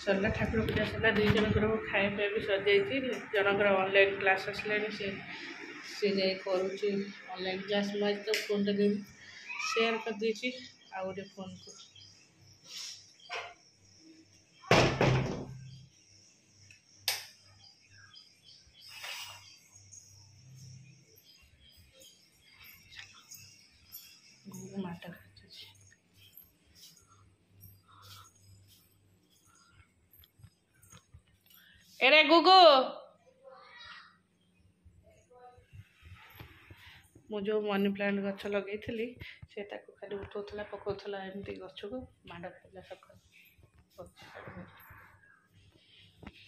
सरला ठाकुर पूजा सरला दुई जनकर खाଇବା भी सजाई जनकर ऑनलाइन क्लास आसला सी जाए करुच्ची ऑनलाइन क्लास मैं तो फोन देवी शेयर कर देती आ गए फोन को माटा एरे गुगु मु जो मनी प्लांट गछ लगे से खाली उठौला पकाला एमती गछ को माड़ खाइला सकाल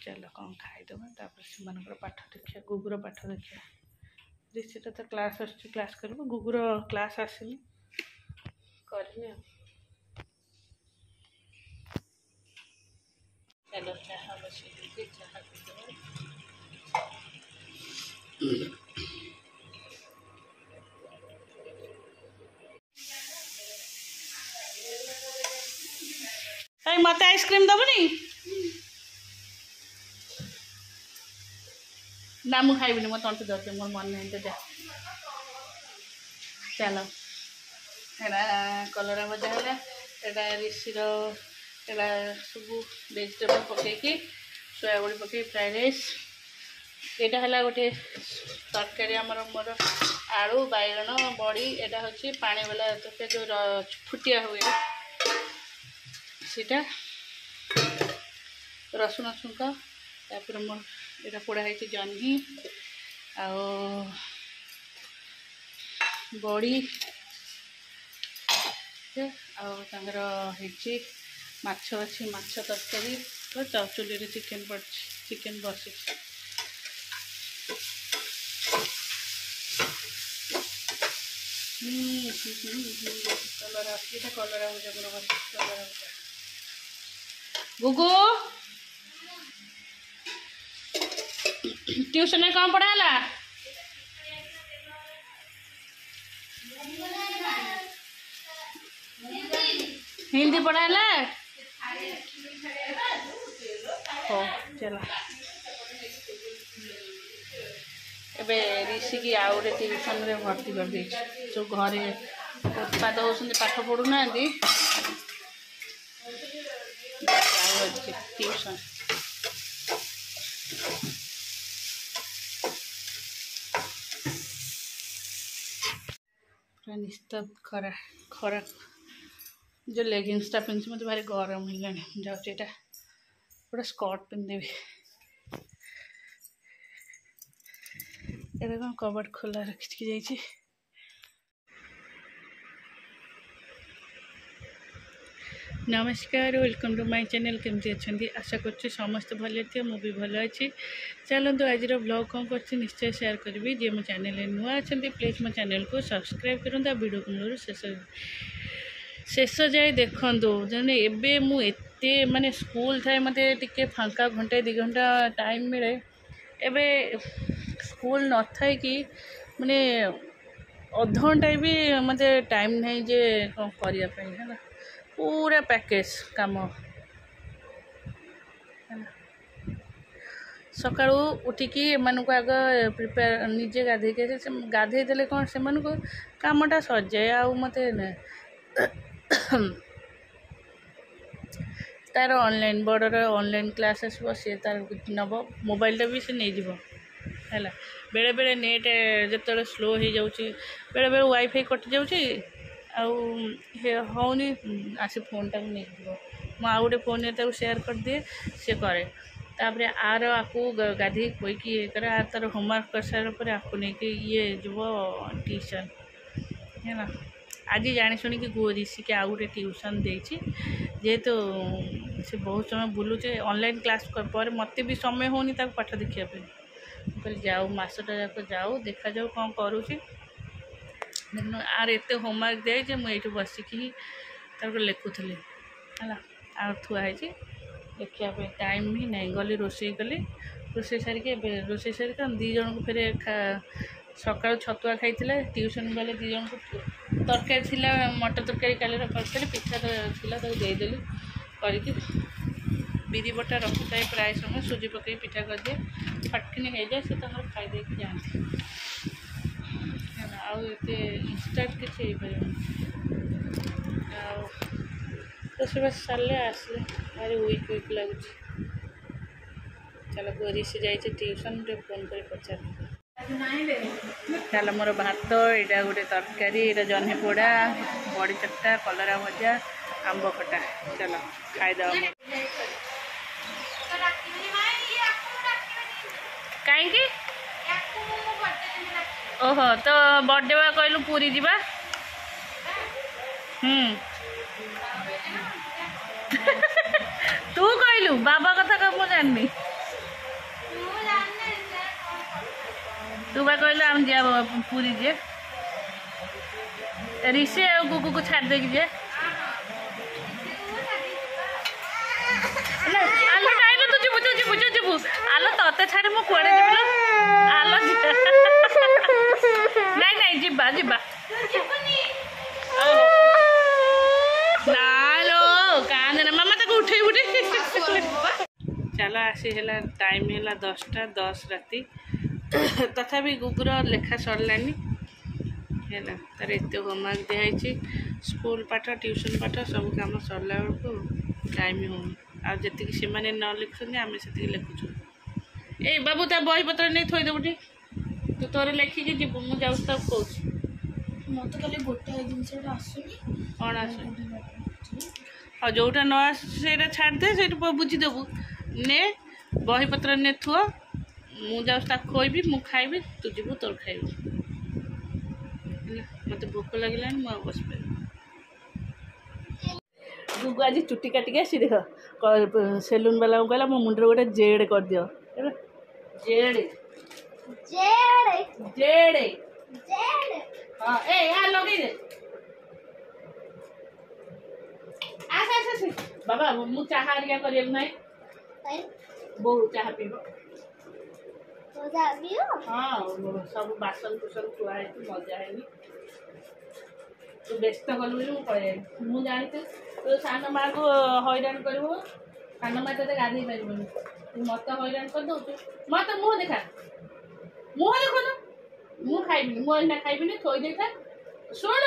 चल कौन खाईदे से पाठ देखिए गुगुर पाठ देखिए ऋषिटा तो क्लास क्लास कर गुगुर क्लास आसनी करी चलो चाह बस चाह मत आइसक्रीम दबनी ना मु खाइबनी मो तंट दरकार मोर मन नहीं तो जा चलो कलरा भजा है ऋषिर सब वेजिटेबल पकईकि सोयाबड़ी पकई फ्राइड राइस यहाँ है गोटे तरकारी आमर मोर आलू बैगण बड़ी यहाँ हूँ पानी वाला तरकारी जो फुटिया हुए सीटा रसुण छुंका तापर मोर यहाँ पोड़ा है जह्नी बड़ी आर माछ अच्छी माछ तरकारी तो चुली चिकेन पड़ चिकेन बसी कलरा कलरा भजा कलरा भजा गुगु ट्यूशन में कौन पढ़ाला हिंदी पढ़ाला हो चला एबे ऋषि की आउ रे ट्यूशन रे भर्ती कर दे जो घरे उत्पाद होसन पाठ पढ़ु ना ट्यूशन निस्तब्ध खरा खरा जो लेगिंग्सटा पिंधि मत भारी गरम है जाऊँ यहाँ गोटे स्कर्ट पिंधेबी ए कौन कबर्ड खोला रखी जाइए नमस्कार वेलकम टू माय चैनल केमती अच्छी आशा कर समस्त भल थे मु भी भल अच्छी चलते आज ब्लॉग कौन कर निश्चय शेयर करी जी मो चैनल नुआ अच्छा प्लीज मो चैनल को सब्सक्राइब करूँ वीडियो को मूल शेष जाए देखूँ जने एबे मु एते माने स्कूल थाए मत टे फांका घंटे 2 घंटा टाइम मिले एबे स्कूल न था कि माने अध घंटा भी मत टाइम नहीं जे कौन करने है पूरा पैकेज काम सका उठिकी एमको आग प्रिपेयर निजे गाधे गाधे देले कौन से कामटा सजाए आ मत तार ऑनलाइन बड़र ऑनलाइन क्लास आसो सी तार नब मोबाइल भी से नहीं जीव है बेले बेले नेट जो स्लो हो जाऊँगी बेले बेले वाईफाई कटि जाऊँगी होनी आसी फोन टाक नहीं आउ गोटे फोन शेयर कर दिए सी करे तापर आर आपको गाधे कोईकि आर तार होमवर्क कर सारा आपको नहीं ये जीव ट्यूशन है ना आज जानी शुणी ऋषि के आउ गोटे ट्यूशन जेहेतु से बहुत समय बुलूचे ऑनलाइन क्लास पर मत भी समय होनी पाठ देखापी कहली जाऊ मसटा जाक जाऊ देखा जाऊ कौन करुँची आर एत होमवर्क दिए मुझे बसिकी लिखुली है आ थुआई लिखापी टाइम ही नहीं गली रोसे कली रोसे सारिक रोसे सारिक दी जन को फिर सका छतुआ खाई ट्यूशन गले दी जन को तरकारी मटर तरकारी काली पिठा देदेली करके बिरी बटा रखी था प्राय समय सुजी पकई पिठा कर दिए फटकिनी हो जाए से खाईदे जाती आते इंस्टाट किसी रोषेबास सारे आसले भारी वीक लगुच चलो ऋषि जाइए ट्यूशन फोन कर पचार चल मोर भात यहाँ गोटे तरकारी यहाँ जह्नी पोड़ा बड़ी चट्टा कलरा भजा आंब खटा चलो खाईद कहीं ओहो तो बर्थडे बा कहलु पूरी जीवा तू कहलु बाबा कथा कब मुझे जाननी तू बा कहलु हम जा पूरी जे ऋषि और गुगु को छाड़ देगी जे आलो नाइलो तू जीबु आलो तते छाड़े मु कुआडे जीबलो आलो नहीं नहीं जीबा जीबा नालो कांदे मामा तक उठे उठे चलो आसी है टाइम है 10:10 राति तथापि गुगुर लेखा सरलानी है तार एत होमवर्क दिखाई स्कूल पाठ ट्यूशन पाठ सब कम सरला बेलू टाइम हो आती से न लिखुं आम से लिखुचु ए बाबू ता बही पत्र नहीं थोदेबुटी तू तोर लेखिकी जीव मुझे तब कौच मत खाली गोटे जिनस कौन आस और जोटा न आस छाड़ दे से बुझीदेबू ने बही पत्र ने थुआ मुझे खोबी मु खाइबी तू जीवु तोर खाइबू मत भोक लगे मुझे बस पार गुगु आज चुटी काटिक आसी देख सेलून वाला को कहला मो मुंडे गोटे जेड कर दियो जेड जेड जेड हाँ ए यहाँ लगे दे आस आस आस बाबा मु चाहा हरिया करिए नहीं बहु चाहा पीब हाँ सब बासन कुसन थुआ है मजा है तू व्यस्त कलु पड़े मुझे जानी तो सान माँ को हैरान कर सान माँ ते गाधे पार तू मत हैरान कर दौ मत मुँह देखा मुँह देखो ना मुँह खाइबी मुझे खाइबी थोई दे था शुण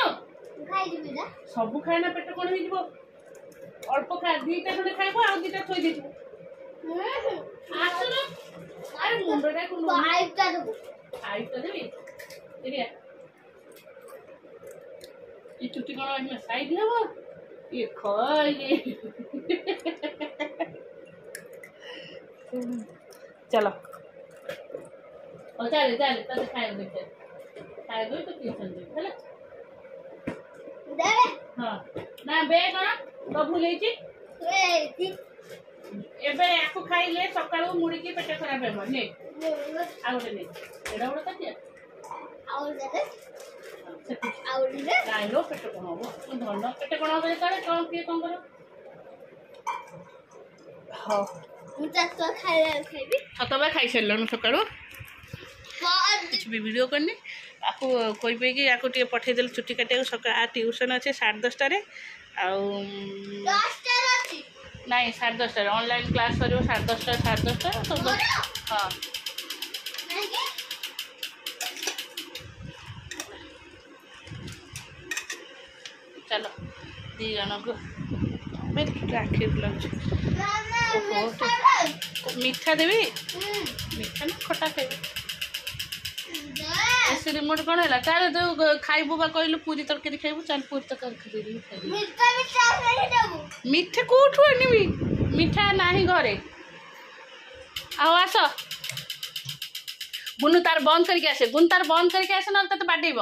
सब खाना पेट कौन हो अल्प खा दीटा खंडे खाइब आ दीटा थोई दे आसुन अरे मुंडा को फाइव देवी ये चुटी कौन साइड हम ये खाइए चलो चले चले तब खाए खाए तो ट्यूशन दे हाँ ना बे कौन तो भूल एबे आपको खाइले सकाळू मुड़ी की पेट खराब हेबो ने आ गोटे ने एडा गोटे तकिया गाइलो पेट कोन हो धन पेट कोन हो करे कोन किए कोन करो हां मुझे तो खाइबी छतबा खाइ सेलन सकाळू कुछ भी वीडियो करने आपको कोई पे कि आपको टे पठे देल छुट्टी काटे सका ट्यूशन अच्छे 10:30 रे आ नहीं 10:30 ऑनलाइन क्लास कर 10:30 तो हाँ चलो दी जन को आखिर लगे मीठा देवी मीठा ना खटा खाइबे रिमोट कौन है तार तो खाइबू बा कहलु पूरी तरकारी खाइबू चल पूरी तरकारी मीठा कौटू आनबी मीठा नहीं घरे आओ आस बुनु तार बंद करके आसे बुनु तार बंद करके आसे ना तो बाडेब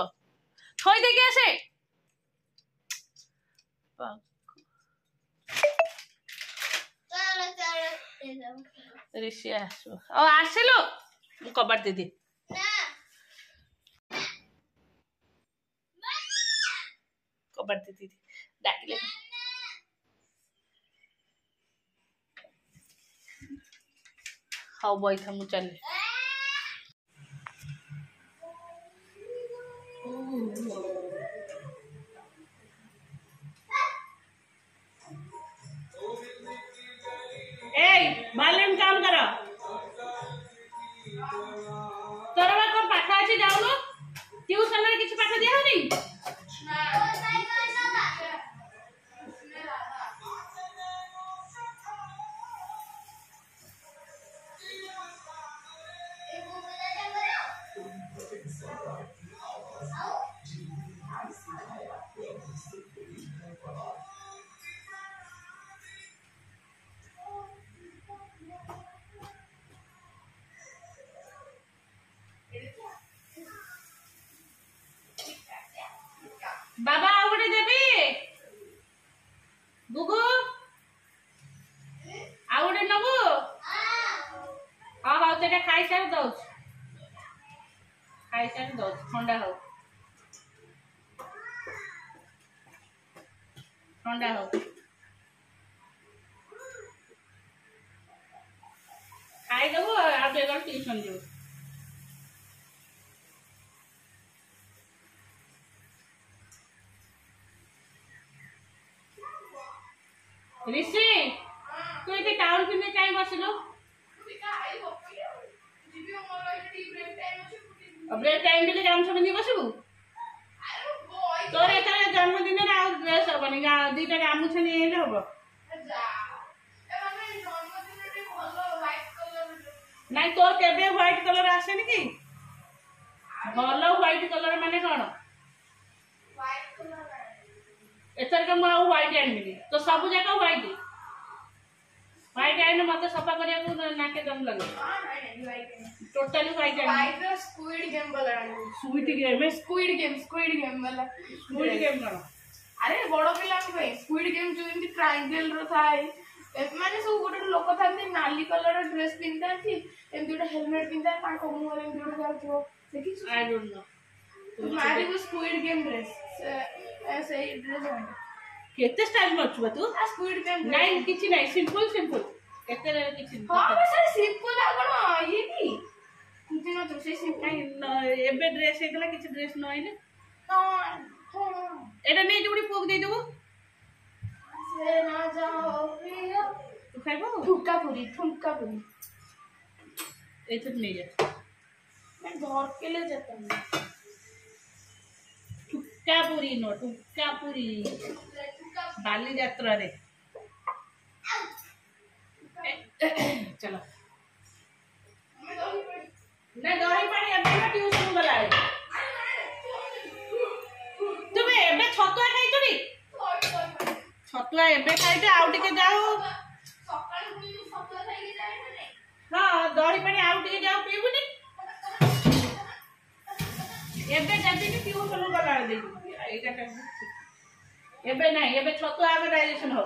थोई देके आसे ऋषि आसो आसिलु कबाट दीदी कबाट दीदी डाकिले हाँ बैठा मु चल ए नहीं बाबा आ गोटे देबी गुगु आ गोटे नबु हाँ हाँ सेटा खाई सार दउछ ठंडा हो खाई देबो आ बेगर ट्यूशन जो ऋषि तू ये टाउन पिने काई बसिलो ब्रेक टाइम के लिए गामछा पिंधि बसबू तोर एत जन्मदिन ड्रेस हेनी दीटा गामुछा नहीं हम ना तोर के व्हाइट कलर आसेनि कि भल व्हाइट कलर माने कौन एथर के मु व्हाइट आनी तो सब जाक व्हाइट आने मत सफा करिया नाके दम लगे टोटली व्हाइट आनी स्क्विड गेम वाला स्वीट गेम वाला स्क्विड गेम कौन अरे बड़ पिला स्क्विड गेम जो एमती ट्रायंगल रो थाए माने सब गोटे लोक थांती नाली कलर ड्रेस पिंता थी एमती गोटे हेलमेट पिंता ताको मुहर एमती गोटे जाउथो देखि आई डोंट नो मारी वो स्क्विड गेम ड्रेस ऐसे ड्रेस है केते स्टाइल में अछु तू आ स्क्विड गेम नहीं किछि नहीं सिंपल केते रे किछि हां बस सिंपल आ कोन ये की किछि न तो से सिंपल एबे ड्रेस हेतला किछि ड्रेस न आइले हां एटा नै जुडी पोक दे देबो से ना जाओ प्रिय तू खाइबो ठुमका पूरी एत नै जा मैं घर के लिए जाता हूं टुक्का पूरी बाली यात्रा रे चलो ना दही पानी अब ट्यूशन गला है तुमे एबे छतुआ खाइ तुडी छतुआ एबे खाइते आउ टिके जाओ सकाळ पुनी छतुआ खाइ के जाय ना हां दही पानी आउ टिके जाओ पीबुनी एबे जदी नि ट्यूशन गला दे एटा एबे नहीं एबे छतुआ आबे डाइजेशन हो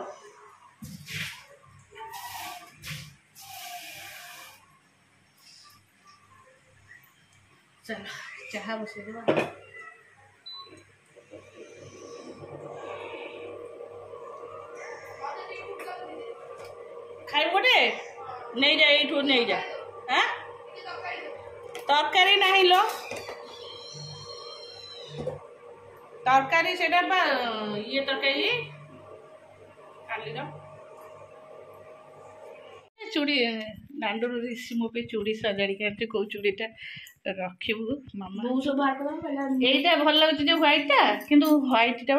चलो चाह बसे देबा खाइ बोटे नहीं जा एठो नहीं जा हां तरकारी नहीं लो तरकारी सेटा बा ये तरकारी काली रो चूड़ी दांडू ऋषि मो पे चूड़ी सजाड़ी के को चूड़ीटा रखिबू मामा बहु सब बाहर कर पहला एटा भल लागत जे व्हाइट टा किंतु व्हाइट टा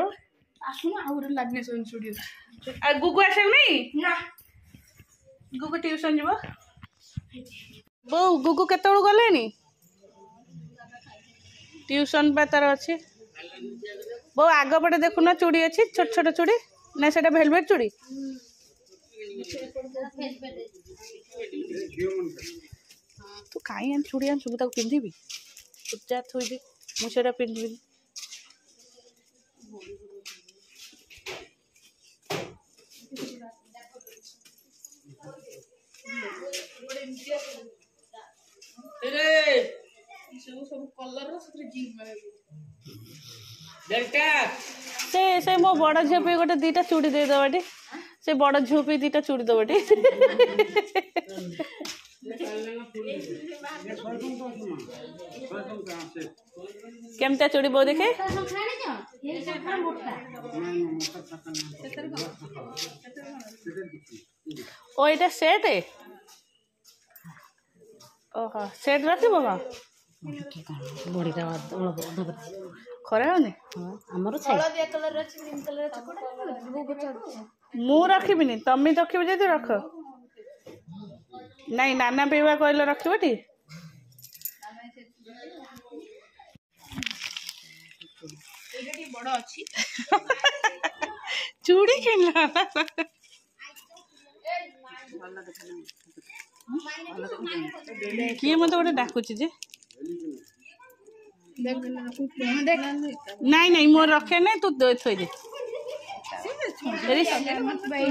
आसुना आउर लागने सोन स्टूडियो आ गुगु आसे नहीं ना गुगु ट्यूशन जीवो बो गुगु केतोळ गलेनी ट्यूशन पे तार अछि बो आग पटे देखु ना चूड़ी अच्छी छोट छोट चूड़ी ना सेटा वेलवेट चूड़ी तू काई आन चूड़ी आन सुबह तक पिंधिबी चुपचाप थोइबी मु सेटा पिंधिबी सब कलर सत्र जीव मारे डेल्टा से मो बड़ झियो पे गोटे दीटा चूड़ी दे दबाटी से बड़ झियो पे दीटा चूड़ी दबाटी केमता चूड़ी बो देखे ओ एटा सेट है ओहो सेट रखिबो हां बड़ीटा खरा होनी आमर हलदिया कलर अच्छी ग्रीन कलर अच्छी कोटा वो पचार मु रखिबिनी तमे रखिब जदि रख नहीं नाना पीवा कहले रखिबटी एटी बड़ अच्छी चूड़ी किनला किए मत गोटे डाकुची जे देख देख नहीं नहीं मोर रखे नहीं तू थोई दे मत भाई